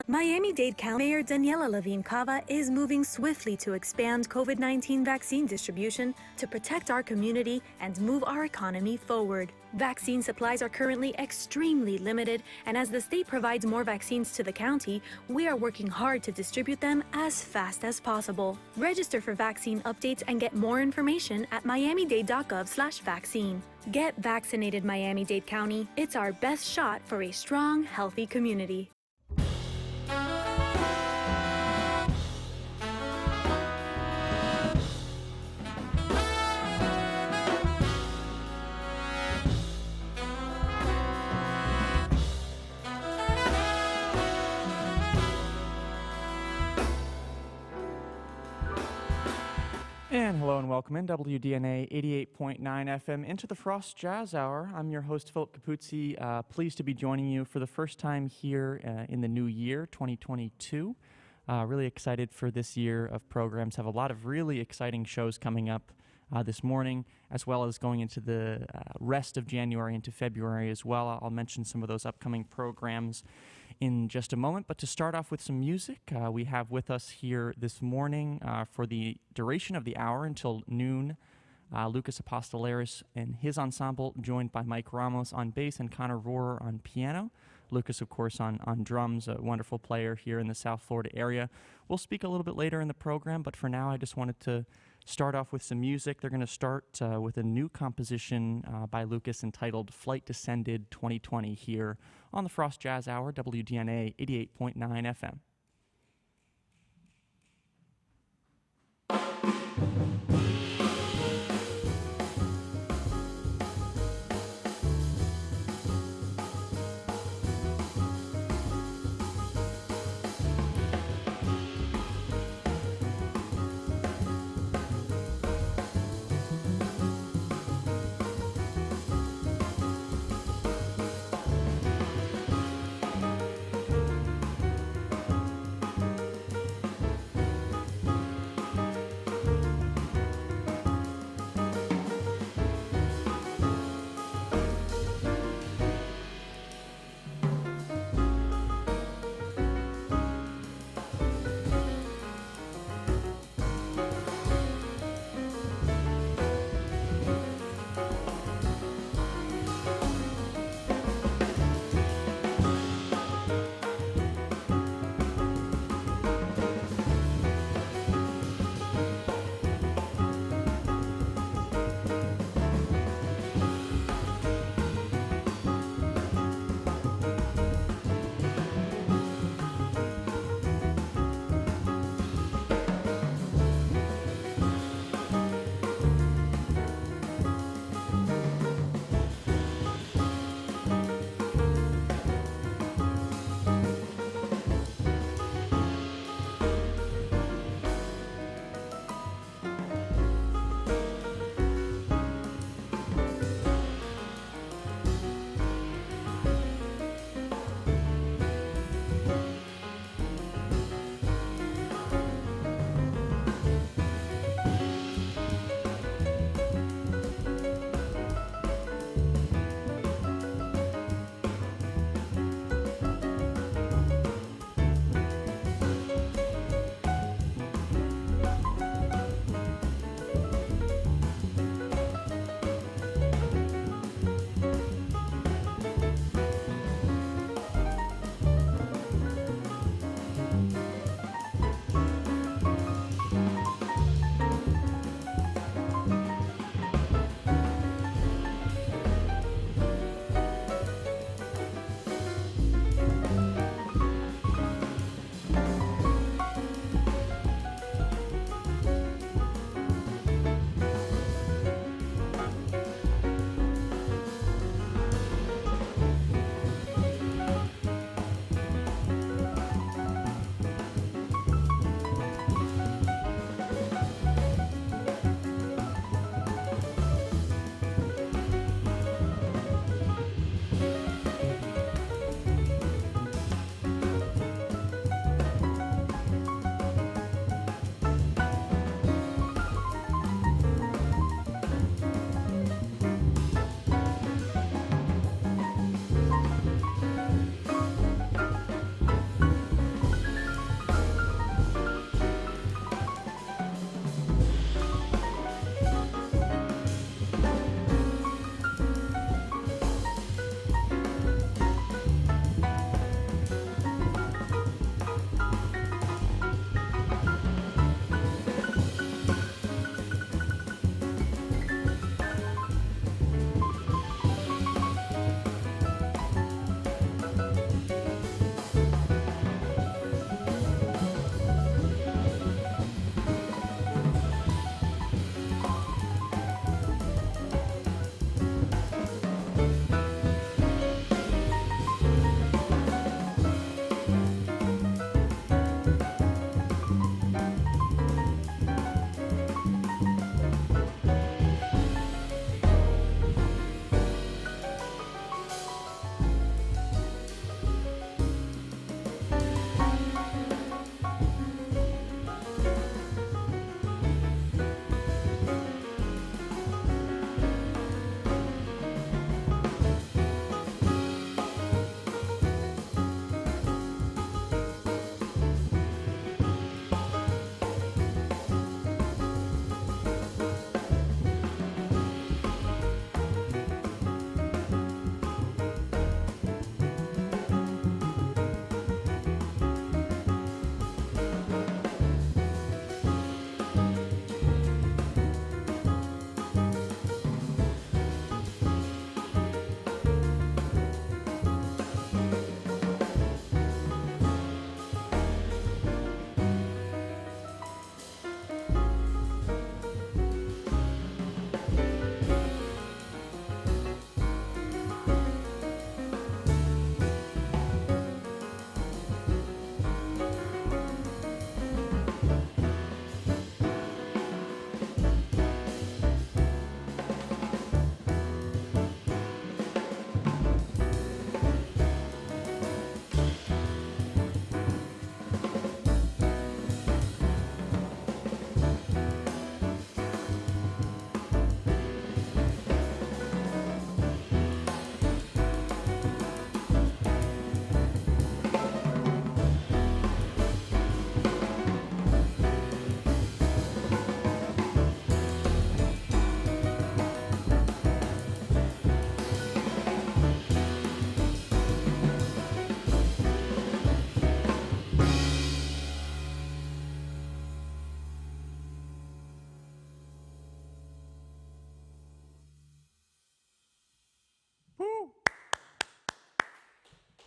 Miami-Dade County Mayor Daniela Levine Cava is moving swiftly to expand COVID-19 vaccine distribution to protect our community and move our economy forward. Vaccine supplies are currently extremely limited, and as the state provides more vaccines to the county, we are working hard to distribute them as fast as possible. Register for vaccine updates and get more information at miamidade.gov/vaccine. Get vaccinated, Miami-Dade County. It's our best shot for a strong, healthy community. And hello and welcome in WDNA 88.9 FM into the Frost Jazz Hour. I'm your host, Philip Capuzzi. Pleased to be joining you for the first time here in the new year, 2022. Really excited for this year of programs. Have a lot of really exciting shows coming up this morning, as well as going into the rest of January into February as well. I'll mention some of those upcoming programs in just a moment. But to start off with some music, we have with us here this morning for the duration of the hour until noon, Lucas Aposteleris and his ensemble, joined by Mike Ramos on bass and Connor Rohrer on piano. Lucas, of course, on drums, a wonderful player here in the South Florida area. We'll speak a little bit later in the program, but for now I just wanted to start off with some music. They're going to start with a new composition by Lucas entitled Flight Descended 2020 here on the Frost Jazz Hour, WDNA 88.9 FM.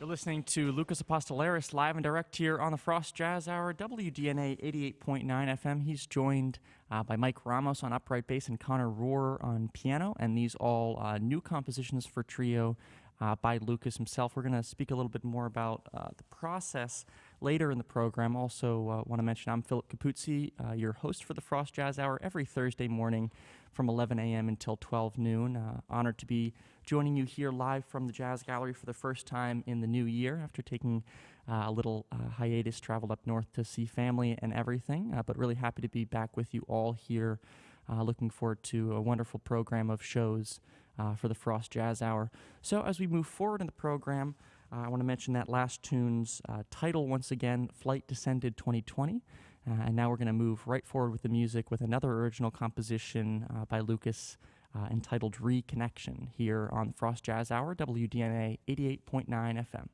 You're listening to Lucas Aposteleris live and direct here on the Frost Jazz Hour, WDNA 88.9 FM. He's joined by Mike Ramos on upright bass and Connor Rohrer on piano, and these all new compositions for trio by Lucas himself. We're going to speak a little bit more about the process later in the program. Also want to mention I'm Philip Capuzzi, your host for the Frost Jazz Hour every Thursday morning from 11 a.m. until 12 noon. Honored to be joining you here live from the Jazz Gallery for the first time in the new year after taking a little hiatus, traveled up north to see family and everything, but really happy to be back with you all here. Looking forward to a wonderful program of shows for the Frost Jazz Hour. So as we move forward in the program, I want to mention that last tune's title once again, Flight Descended 2020. And now we're going to move right forward with the music with another original composition by Lucas entitled Reconnection here on the Frost Jazz Hour, WDNA 88.9 FM.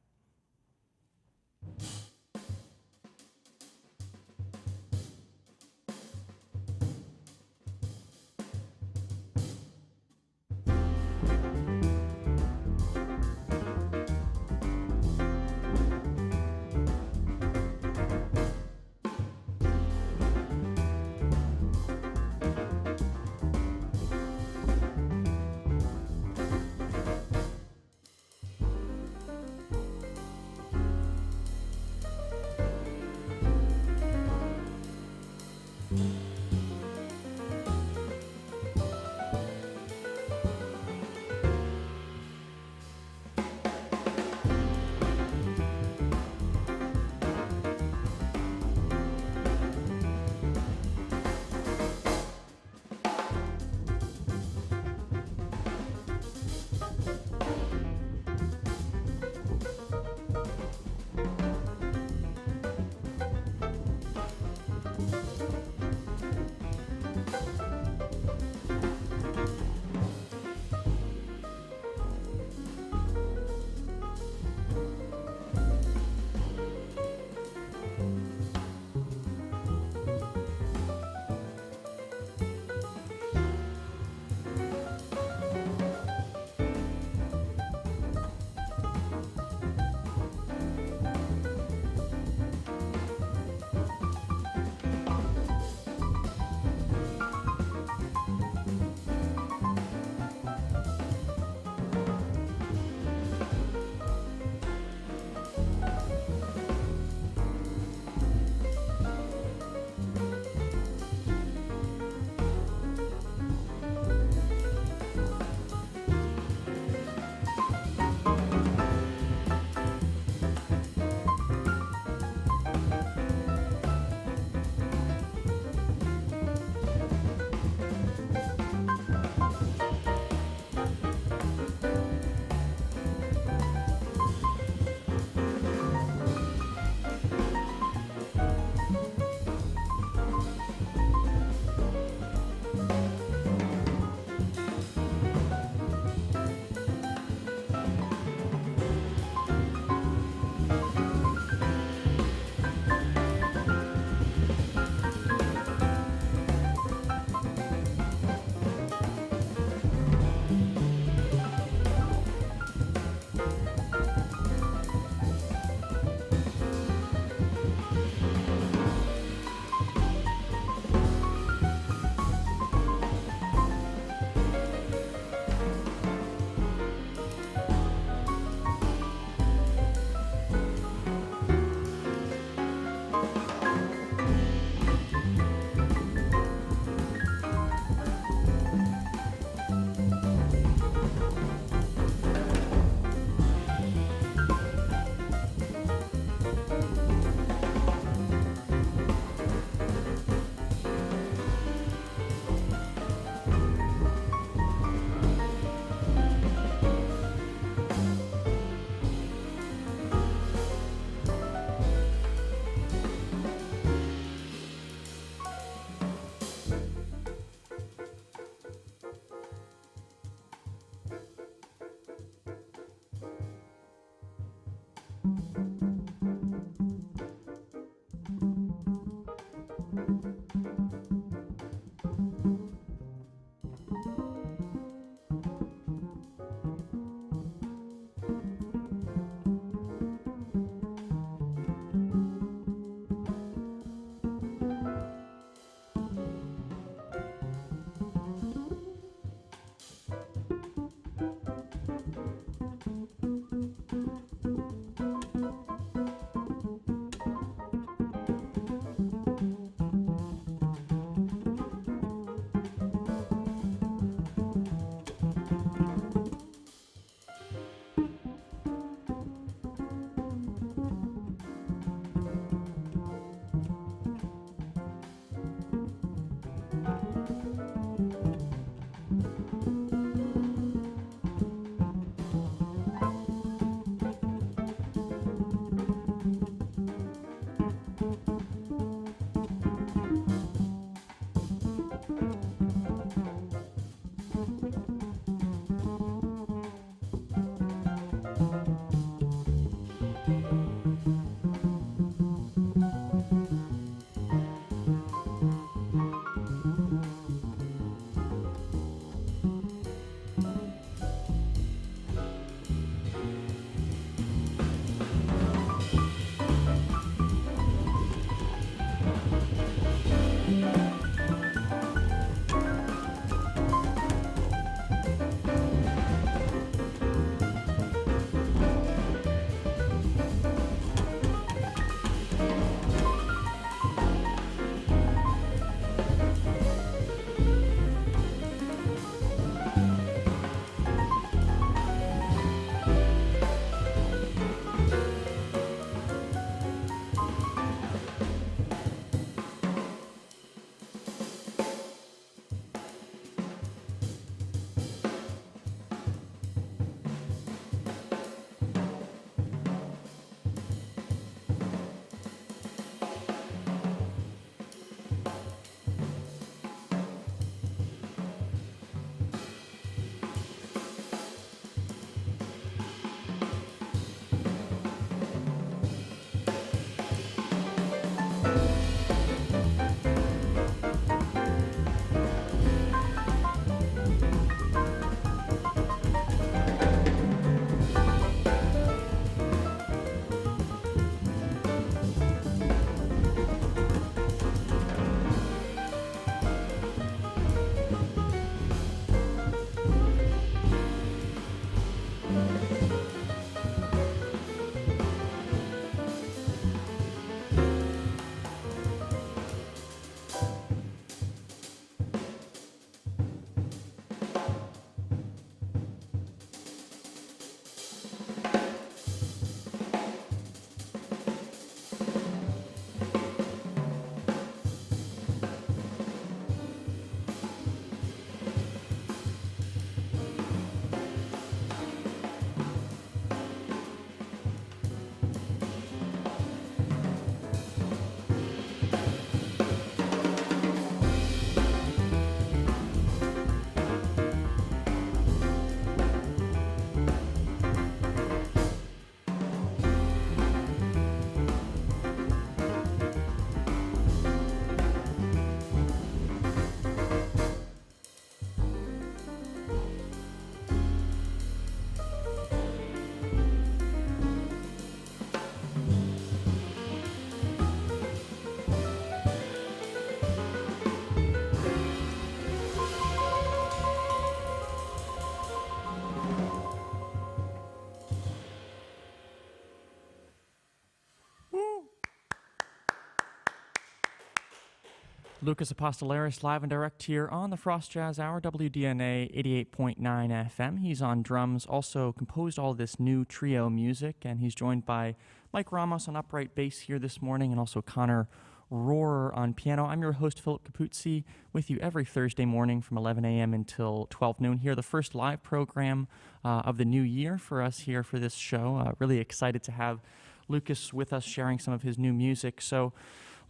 Lucas Aposteleris live and direct here on the Frost Jazz Hour, WDNA 88.9 FM. He's on drums, also composed all this new trio music, and he's joined by Mike Ramos on upright bass here this morning, and also Connor Rohrer on piano. I'm your host, Philip Capuzzi, with you every Thursday morning from 11 a.m. until 12 noon here, the first live program of the new year for us here for this show. Really excited to have Lucas with us sharing some of his new music. So,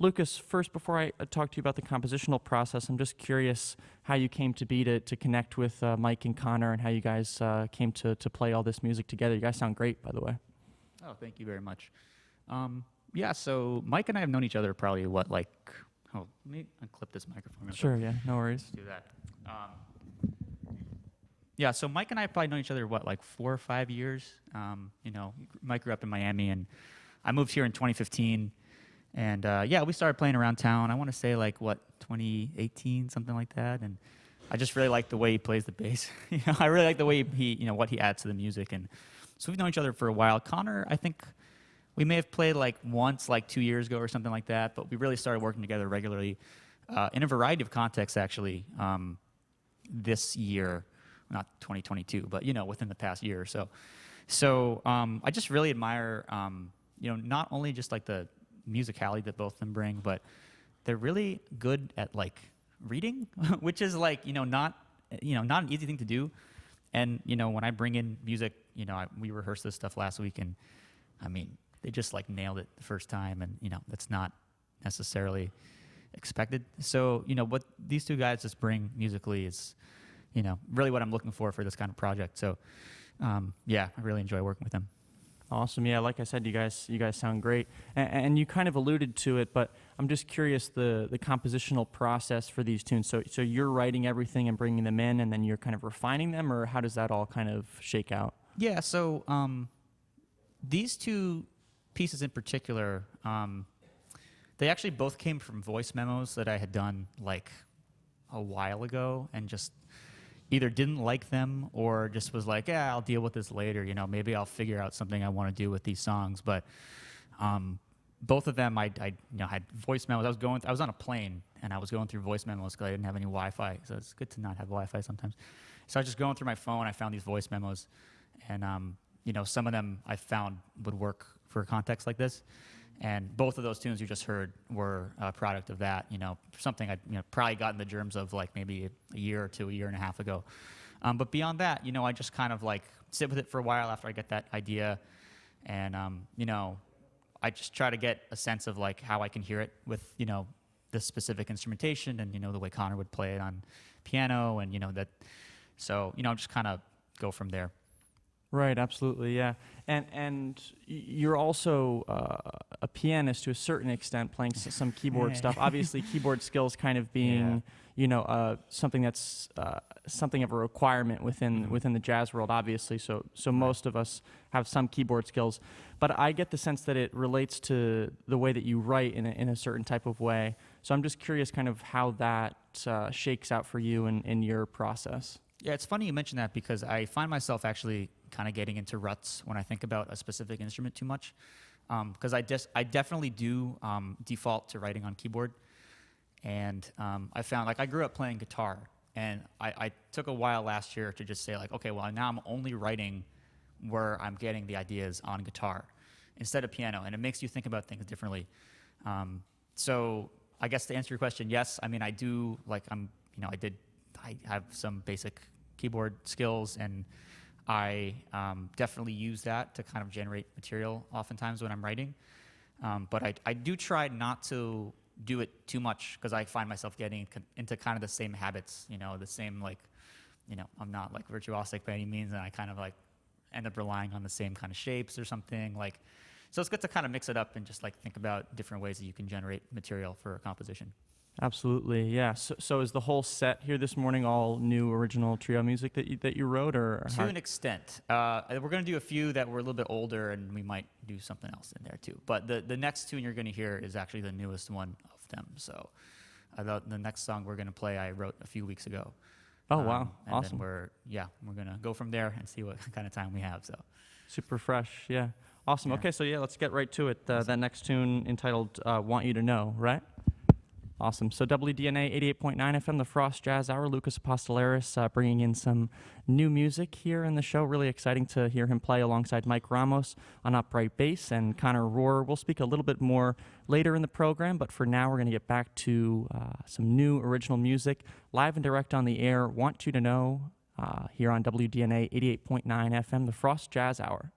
Lucas, first, before I talk to you about the compositional process, I'm just curious how you came to be to connect with Mike and Connor, and how you guys came to play all this music together. You guys sound great, by the way. Oh, thank you very much. Yeah, so Mike and I have known each other probably, let me unclip this microphone. Sure, yeah, no worries. Let's do that. Yeah, so Mike and I have probably known each other, 4 or 5 years? Mike grew up in Miami, and I moved here in 2015. And we started playing around town. I want to say 2018, something like that. And I just really like the way he plays the bass. I really like the way he, what he adds to the music. And so we've known each other for a while. Connor, I think we may have played once, 2 years ago or something like that. But we really started working together regularly in a variety of contexts, actually, this year, not 2022, but within the past year or so. So I just really admire, not only just the musicality that both of them bring, but they're really good at reading, which is not an easy thing to do. And when I bring in music, we rehearsed this stuff last week, and I mean, they just nailed it the first time, and that's not necessarily expected. So what these two guys just bring musically is really what I'm looking for this kind of project. So I really enjoy working with them. Awesome. Yeah, like I said, you guys sound great. And you kind of alluded to it, but I'm just curious the compositional process for these tunes. So you're writing everything and bringing them in, and then you're kind of refining them, or how does that all kind of shake out? Yeah, so these two pieces in particular, they actually both came from voice memos that I had done a while ago, and just either didn't like them or just was I'll deal with this later. Maybe I'll figure out something I want to do with these songs. But both of them, I had voice memos. I was on a plane, and I was going through voice memos because I didn't have any Wi-Fi. So it's good to not have Wi-Fi sometimes. So I was just going through my phone. I found these voice memos, and some of them I found would work for a context like this. And both of those tunes you just heard were a product of that, something I'd probably gotten the germs of maybe a year or two, a year and a half ago. But beyond that, I just kind of sit with it for a while after I get that idea. And, I just try to get a sense of how I can hear it with, the specific instrumentation and, the way Connor would play it on piano and, that. So, just kind of go from there. Right, absolutely, yeah. And you're also a pianist to a certain extent, playing some keyboard stuff. Obviously, keyboard skills kind of being, something that's something of a requirement within the jazz world, obviously. So most of us have some keyboard skills. But I get the sense that it relates to the way that you write in a certain type of way. So I'm just curious kind of how that shakes out for you in your process. Yeah, it's funny you mention that, because I find myself actually kind of getting into ruts when I think about a specific instrument too much, because I definitely do default to writing on keyboard, and I found I grew up playing guitar, and I took a while last year to just say okay, well, now I'm only writing where I'm getting the ideas on guitar instead of piano, and it makes you think about things differently. So I guess to answer your question, yes, I mean I do I have some basic keyboard skills, and I definitely use that to kind of generate material oftentimes when I'm writing. But I do try not to do it too much, because I find myself getting into kind of the same habits, the same I'm not virtuosic by any means, and I kind of end up relying on the same kind of shapes or something. So it's good to kind of mix it up and just think about different ways that you can generate material for a composition. Absolutely, yeah. So is the whole set here this morning all new original trio music that you wrote, or to an extent? We're going to do a few that were a little bit older, and we might do something else in there too. But the next tune you're going to hear is actually the newest one of them. So the next song we're going to play I wrote a few weeks ago. Oh wow, and awesome! Then we're going to go from there and see what kind of time we have. So super fresh, yeah, awesome. Yeah. Okay, so let's get right to it. That next tune entitled "Want You to Know," right? Awesome. So WDNA 88.9 FM, the Frost Jazz Hour. Lucas Aposteleris bringing in some new music here in the show. Really exciting to hear him play alongside Mike Ramos on upright bass and Connor Rohrer. We'll speak a little bit more later in the program, but for now we're going to get back to some new original music, live and direct on the air. Want You to Know here on WDNA 88.9 FM, the Frost Jazz Hour.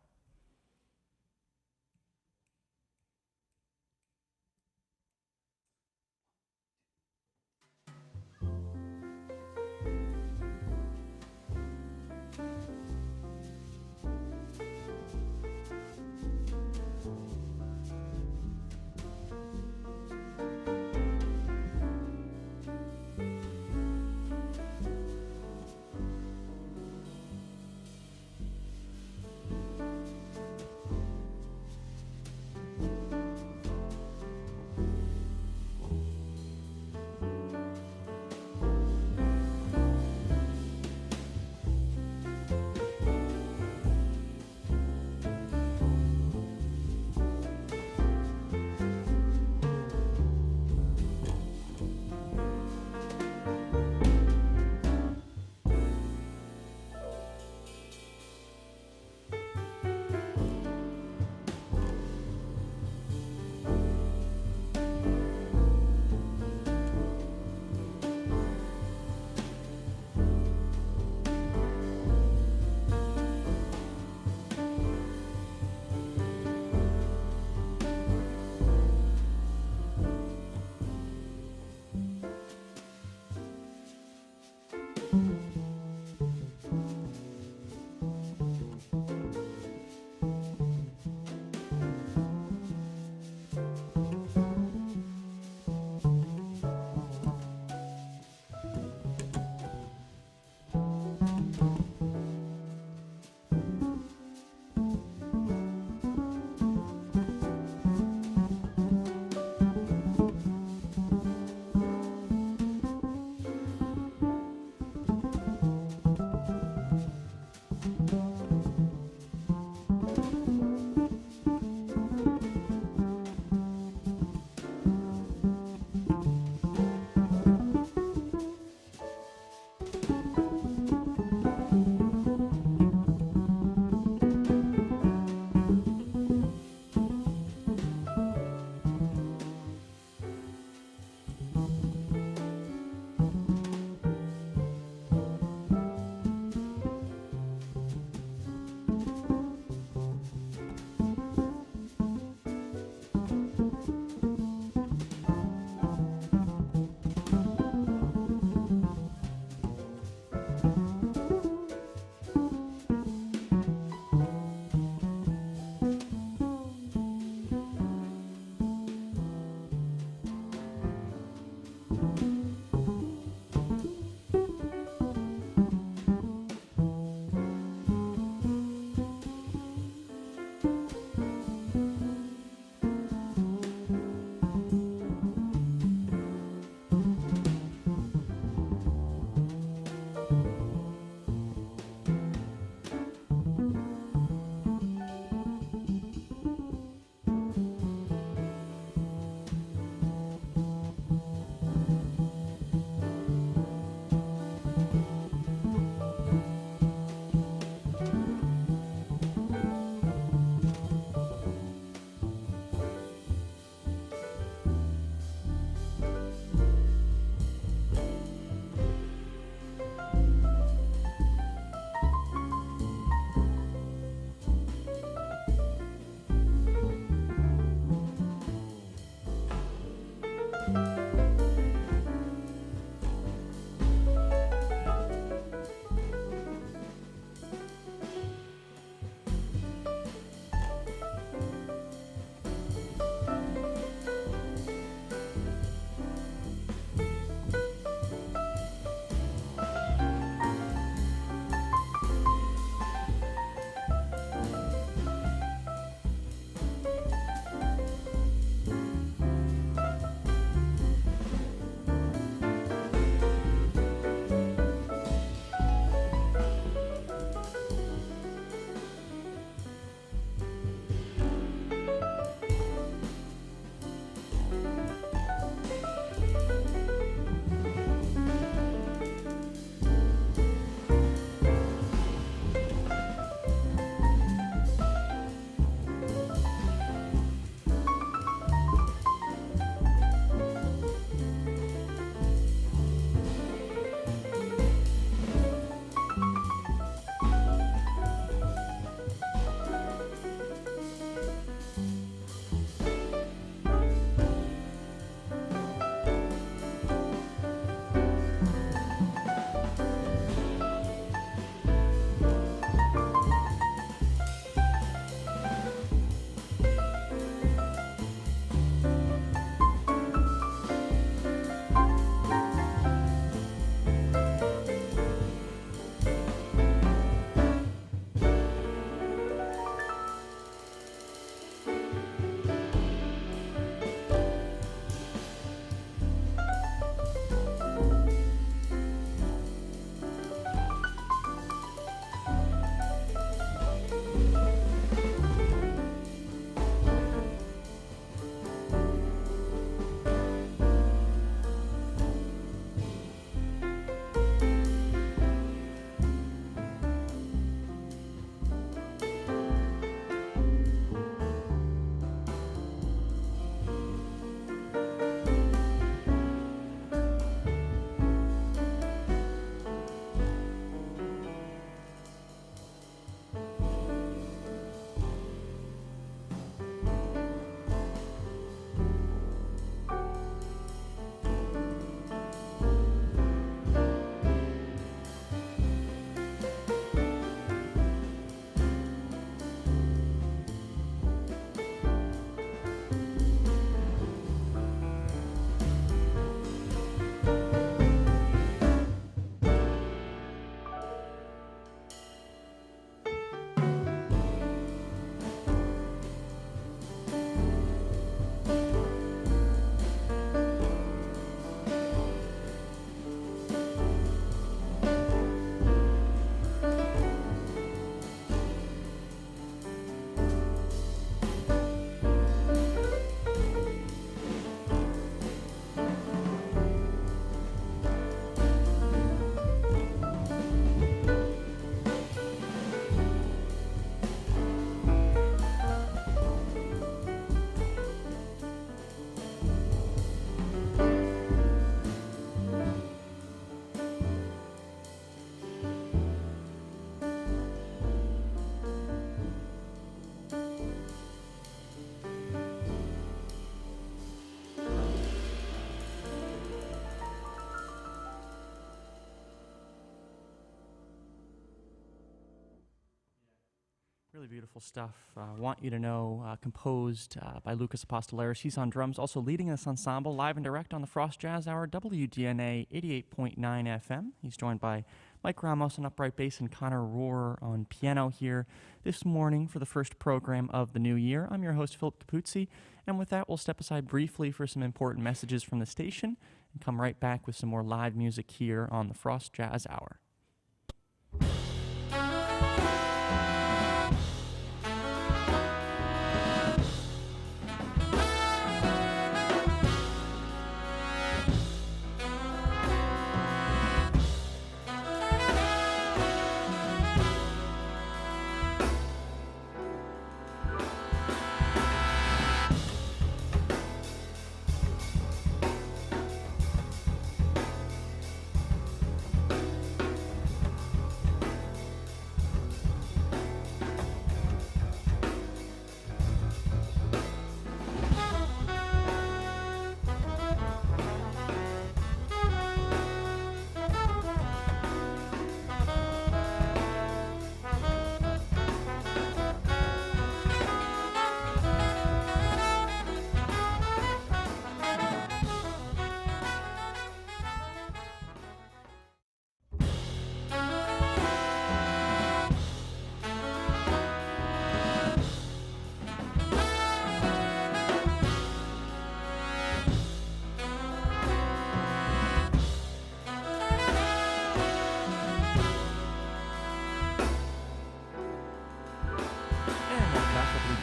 Really beautiful stuff. Want You to Know, composed by Lucas Aposteleris. He's on drums, also leading this ensemble live and direct on the Frost Jazz Hour, WDNA 88.9 FM. He's joined by Mike Ramos on upright bass and Connor Rohrer on piano here this morning for the first program of the new year. I'm your host, Philip Capuzzi, and with that, we'll step aside briefly for some important messages from the station and come right back with some more live music here on the Frost Jazz Hour.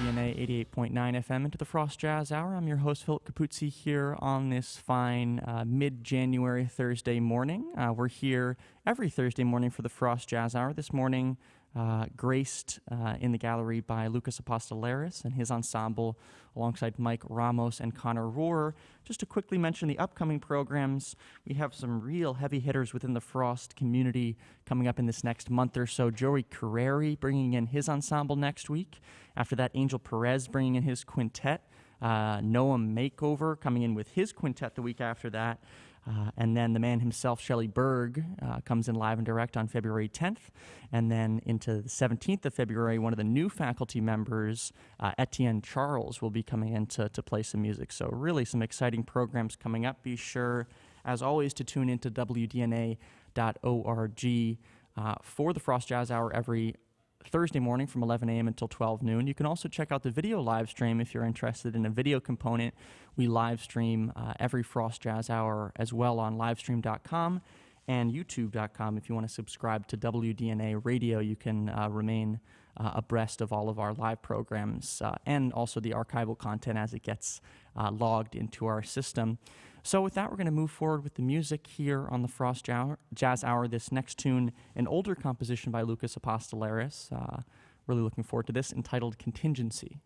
WDNA 88.9 FM into the Frost Jazz Hour. I'm your host, Philip Capuzzi, here on this fine mid-January Thursday morning. We're here every Thursday morning for the Frost Jazz Hour. This morning, graced in the gallery by Lucas Aposteleris and his ensemble alongside Mike Ramos and Connor Rohrer. Just to quickly mention the upcoming programs, we have some real heavy hitters within the Frost community coming up in this next month or so. Joey Carreri bringing in his ensemble next week. After that, Angel Perez bringing in his quintet. Noam Makeover coming in with his quintet the week after that. And then the man himself, Shelley Berg, comes in live and direct on February 10th. And then into the 17th of February, one of the new faculty members, Etienne Charles, will be coming in to play some music. So really some exciting programs coming up. Be sure, as always, to tune into WDNA.org for the Frost Jazz Hour every Thursday morning from 11 a.m. until 12 noon. You can also check out the video live stream if you're interested in a video component. We live stream every Frost Jazz Hour as well on livestream.com and youtube.com. If you want to subscribe to WDNA Radio, you can remain abreast of all of our live programs and also the archival content as it gets logged into our system. So with that, we're going to move forward with the music here on the Frost Jazz Hour. This next tune, an older composition by Lucas Aposteleris. Really looking forward to this, entitled Contingency.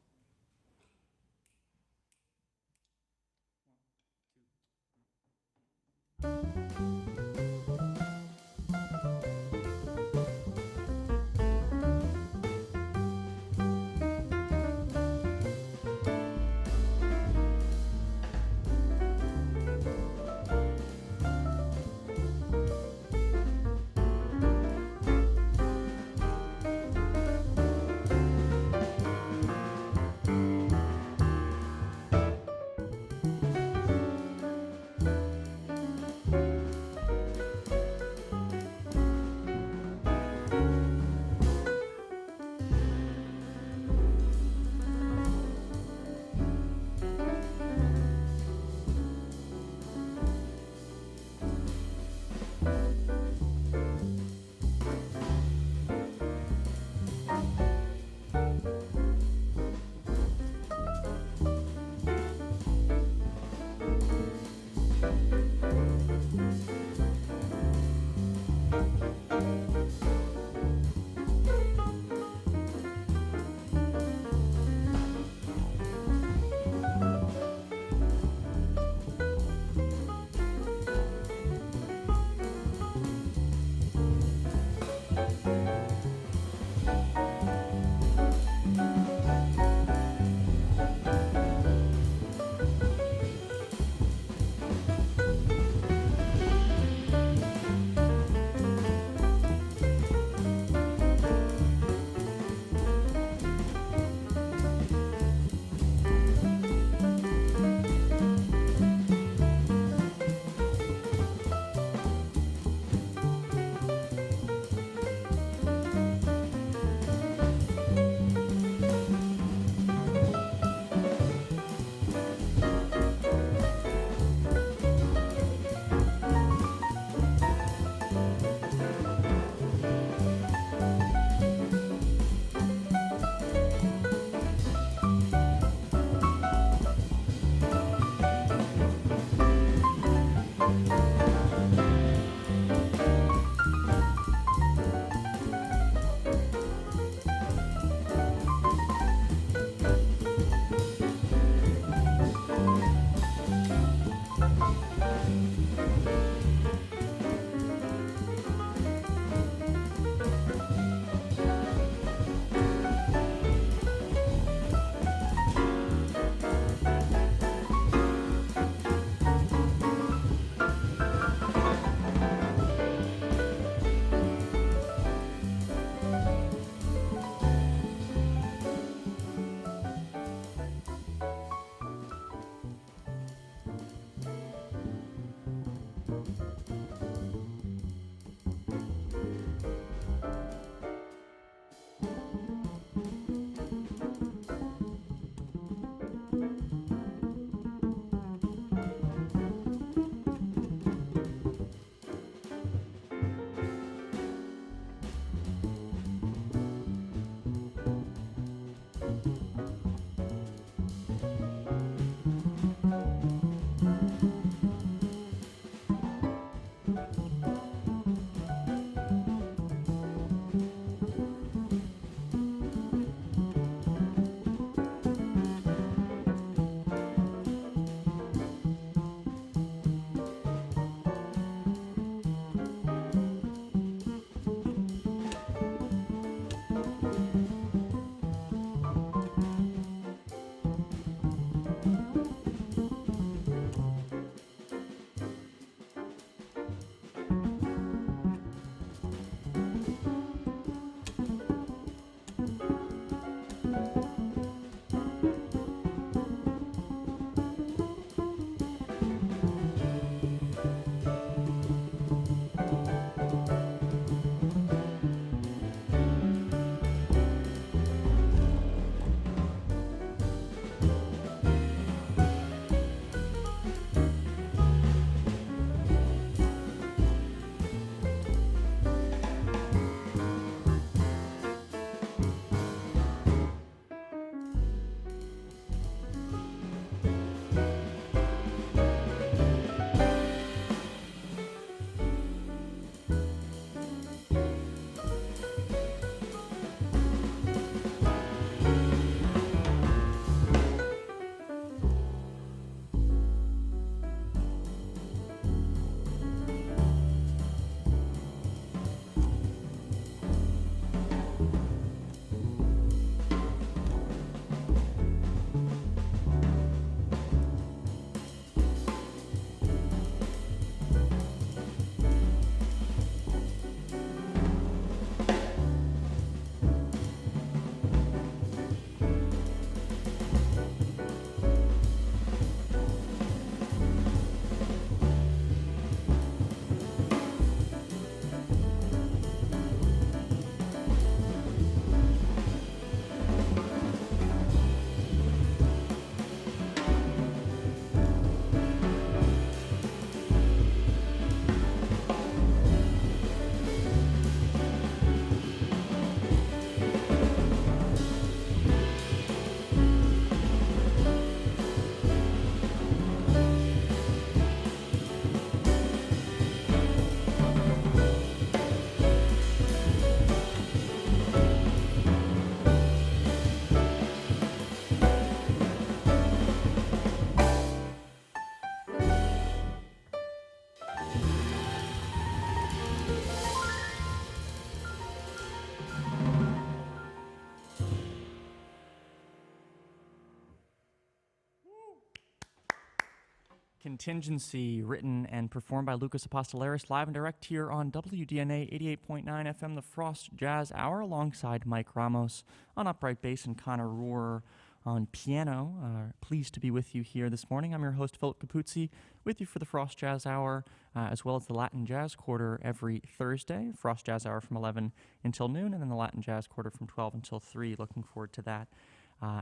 Contingency, written and performed by Lucas Aposteleris, live and direct here on WDNA 88.9 FM, the Frost Jazz Hour, alongside Mike Ramos on upright bass and Connor Rohrer on piano. Pleased to be with you here this morning. I'm your host, Philip Capuzzi, with you for the Frost Jazz Hour, as well as the Latin Jazz Quarter every Thursday. Frost Jazz Hour from 11 until noon, and then the Latin Jazz Quarter from 12 until 3. Looking forward to that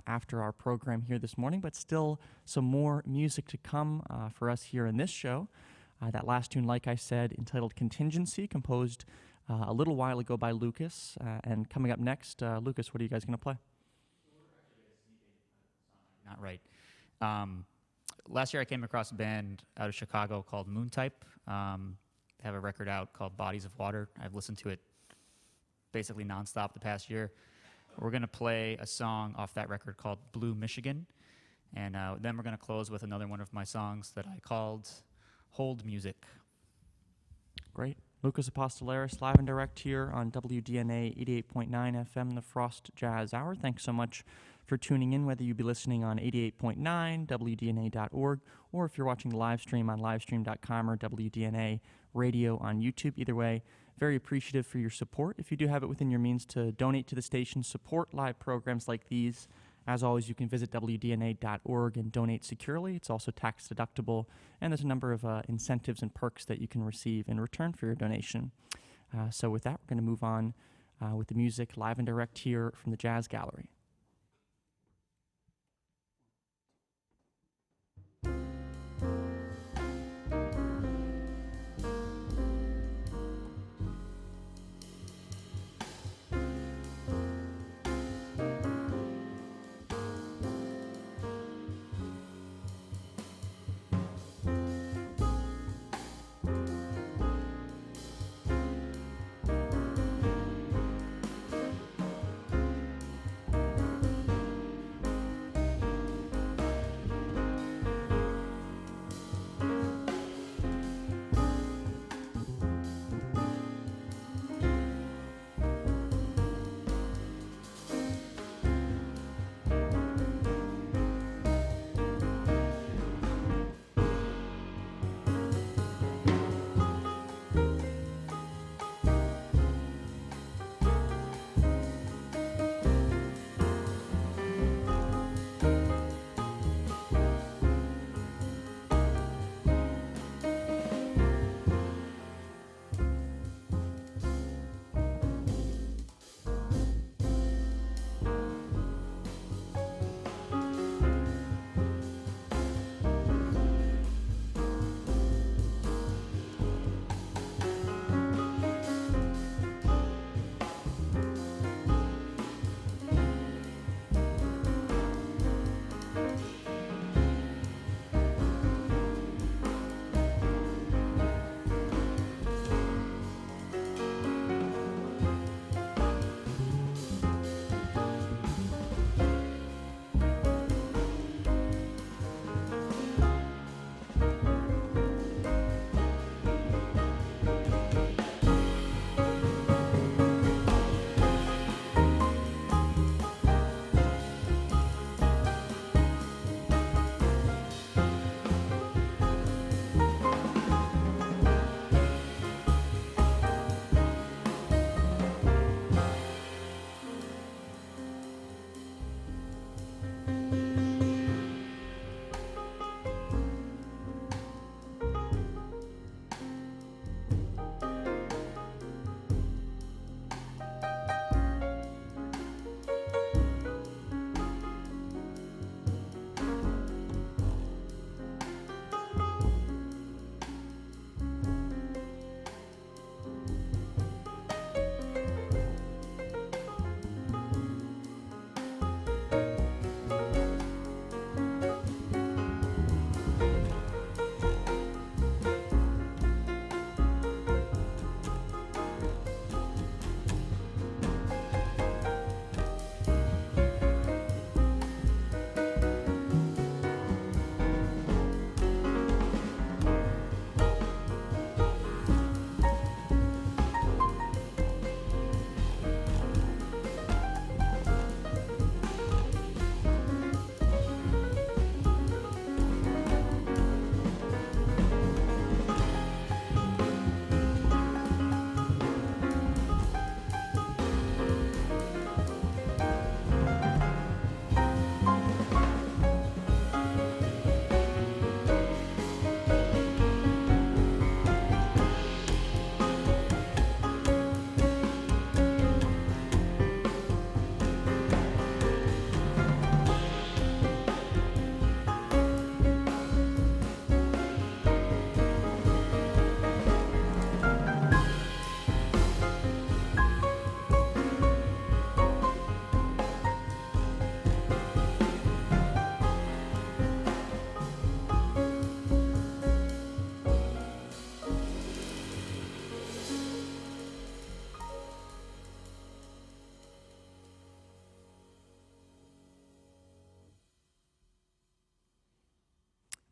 after our program here this morning, but still some more music to come for us here in this show. That last tune, like I said, entitled Contingency, composed a little while ago by Lucas. And coming up next, Lucas, what are you guys going to play? Not right. Last year I came across a band out of Chicago called Moontype. They have a record out called Bodies of Water. I've listened to it basically nonstop the past year. We're going to play a song off that record called Blue Michigan. And then we're going to close with another one of my songs that I called Hold Music. Great. Lucas Aposteleris, live and direct here on WDNA 88.9 FM, the Frost Jazz Hour. Thanks so much for tuning in, whether you be listening on 88.9, WDNA.org, or if you're watching the live stream on livestream.com or WDNA radio on YouTube. Either way, very appreciative for your support. If you do have it within your means to donate to the station, support live programs like these, as always, you can visit WDNA.org and donate securely. It's also tax deductible, and there's a number of incentives and perks that you can receive in return for your donation. So with that, we're going to move on with the music live and direct here from the Jazz Gallery.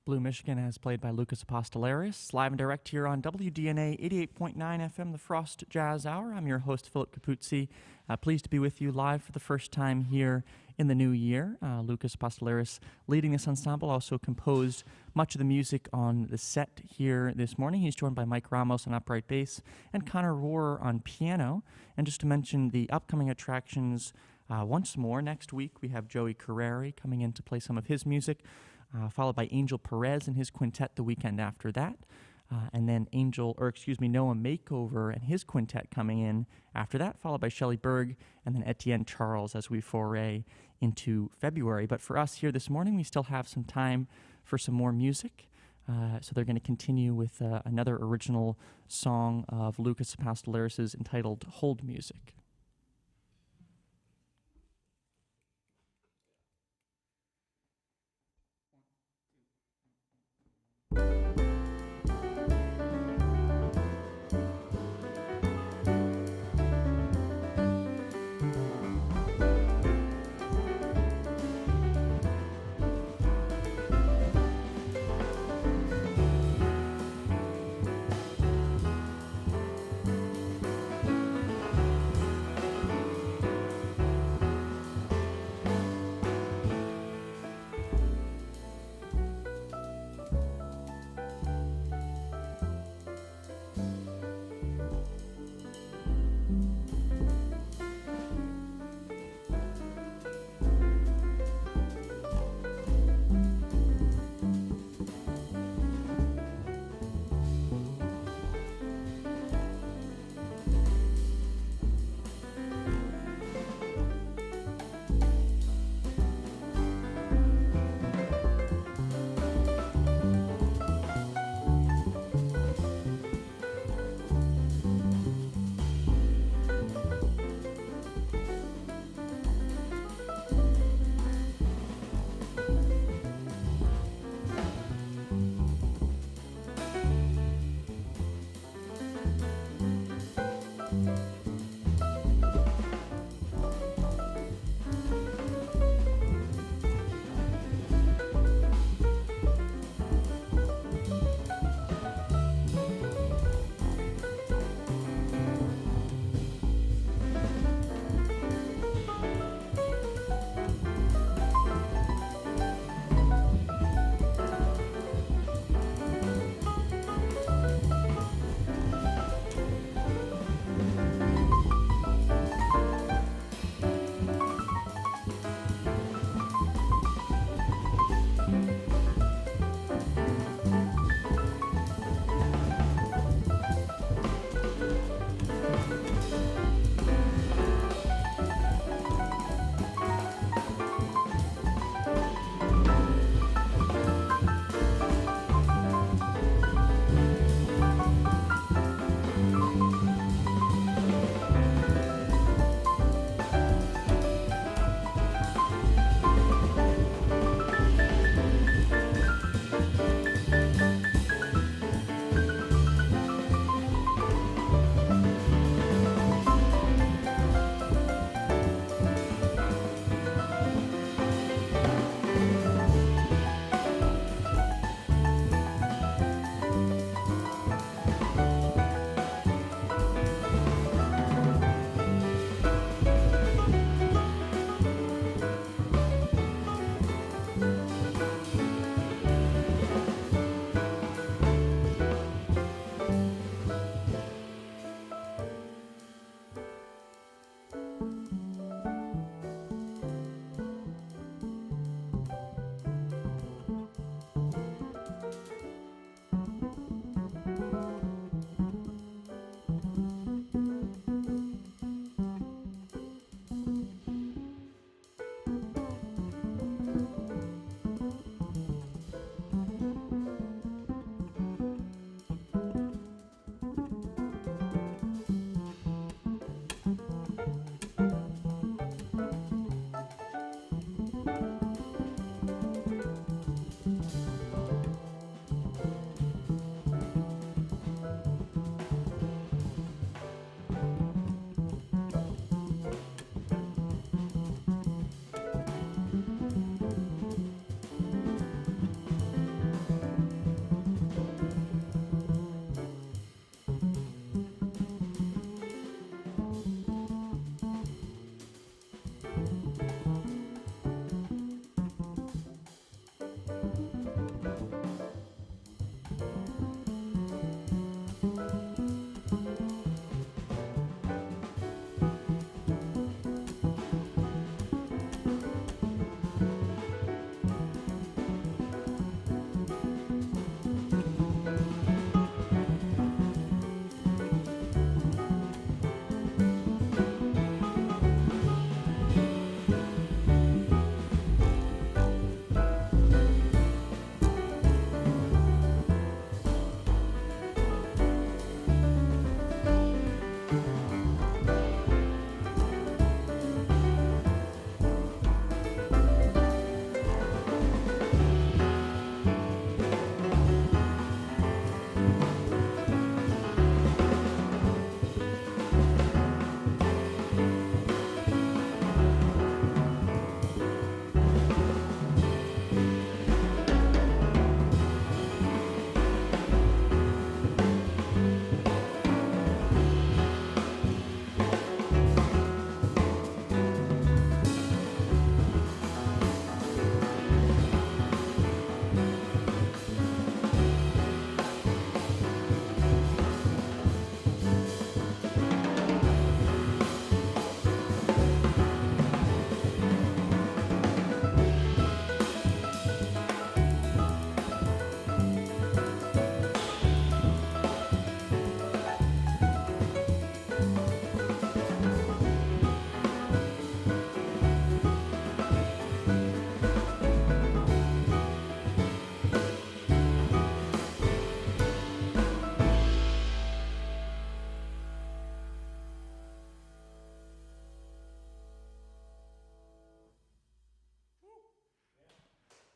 Blue Michigan, as played by Lucas Aposteleris, live and direct here on WDNA 88.9 FM, the Frost Jazz Hour. I'm your host, Philip Capuzzi. Pleased to be with you live for the first time here in the new year. Lucas Aposteleris leading this ensemble, also composed much of the music on the set here this morning. He's joined by Mike Ramos on upright bass and Connor Rohrer on piano. And just to mention the upcoming attractions once more, next week we have Joey Carreri coming in to play some of his music, followed by Angel Perez and his quintet the weekend after that. And then Noah Makeover and his quintet coming in after that, followed by Shelley Berg and then Etienne Charles as we foray into February. But for us here this morning, we still have some time for some more music. So they're going to continue with another original song of Lucas Aposteleris' entitled Hold Music.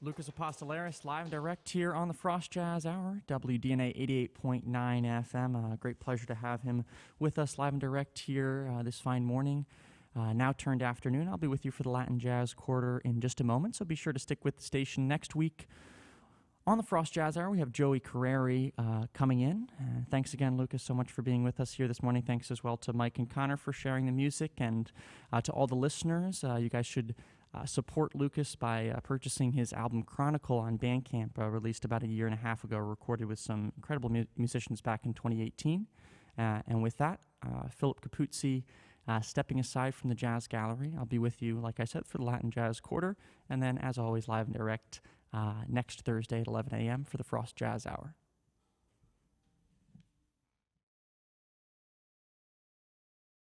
Lucas Aposteleris, live and direct here on the Frost Jazz Hour, WDNA 88.9 FM. Great pleasure to have him with us live and direct here this fine morning. Now turned afternoon. I'll be with you for the Latin Jazz Quarter in just a moment, so be sure to stick with the station next week. On the Frost Jazz Hour, we have Joey Carreri coming in. Thanks again, Lucas, so much for being with us here this morning. Thanks as well to Mike and Connor for sharing the music, and to all the listeners. You guys should support Lucas by purchasing his album Chronicle on Bandcamp, released about a year and a half ago, recorded with some incredible musicians back in 2018. And with that, Philip Capuzzi stepping aside from the Jazz Gallery. I'll be with you, like I said, for the Latin Jazz Quarter, and then, as always, live and direct next Thursday at 11 a.m. for the Frost Jazz Hour.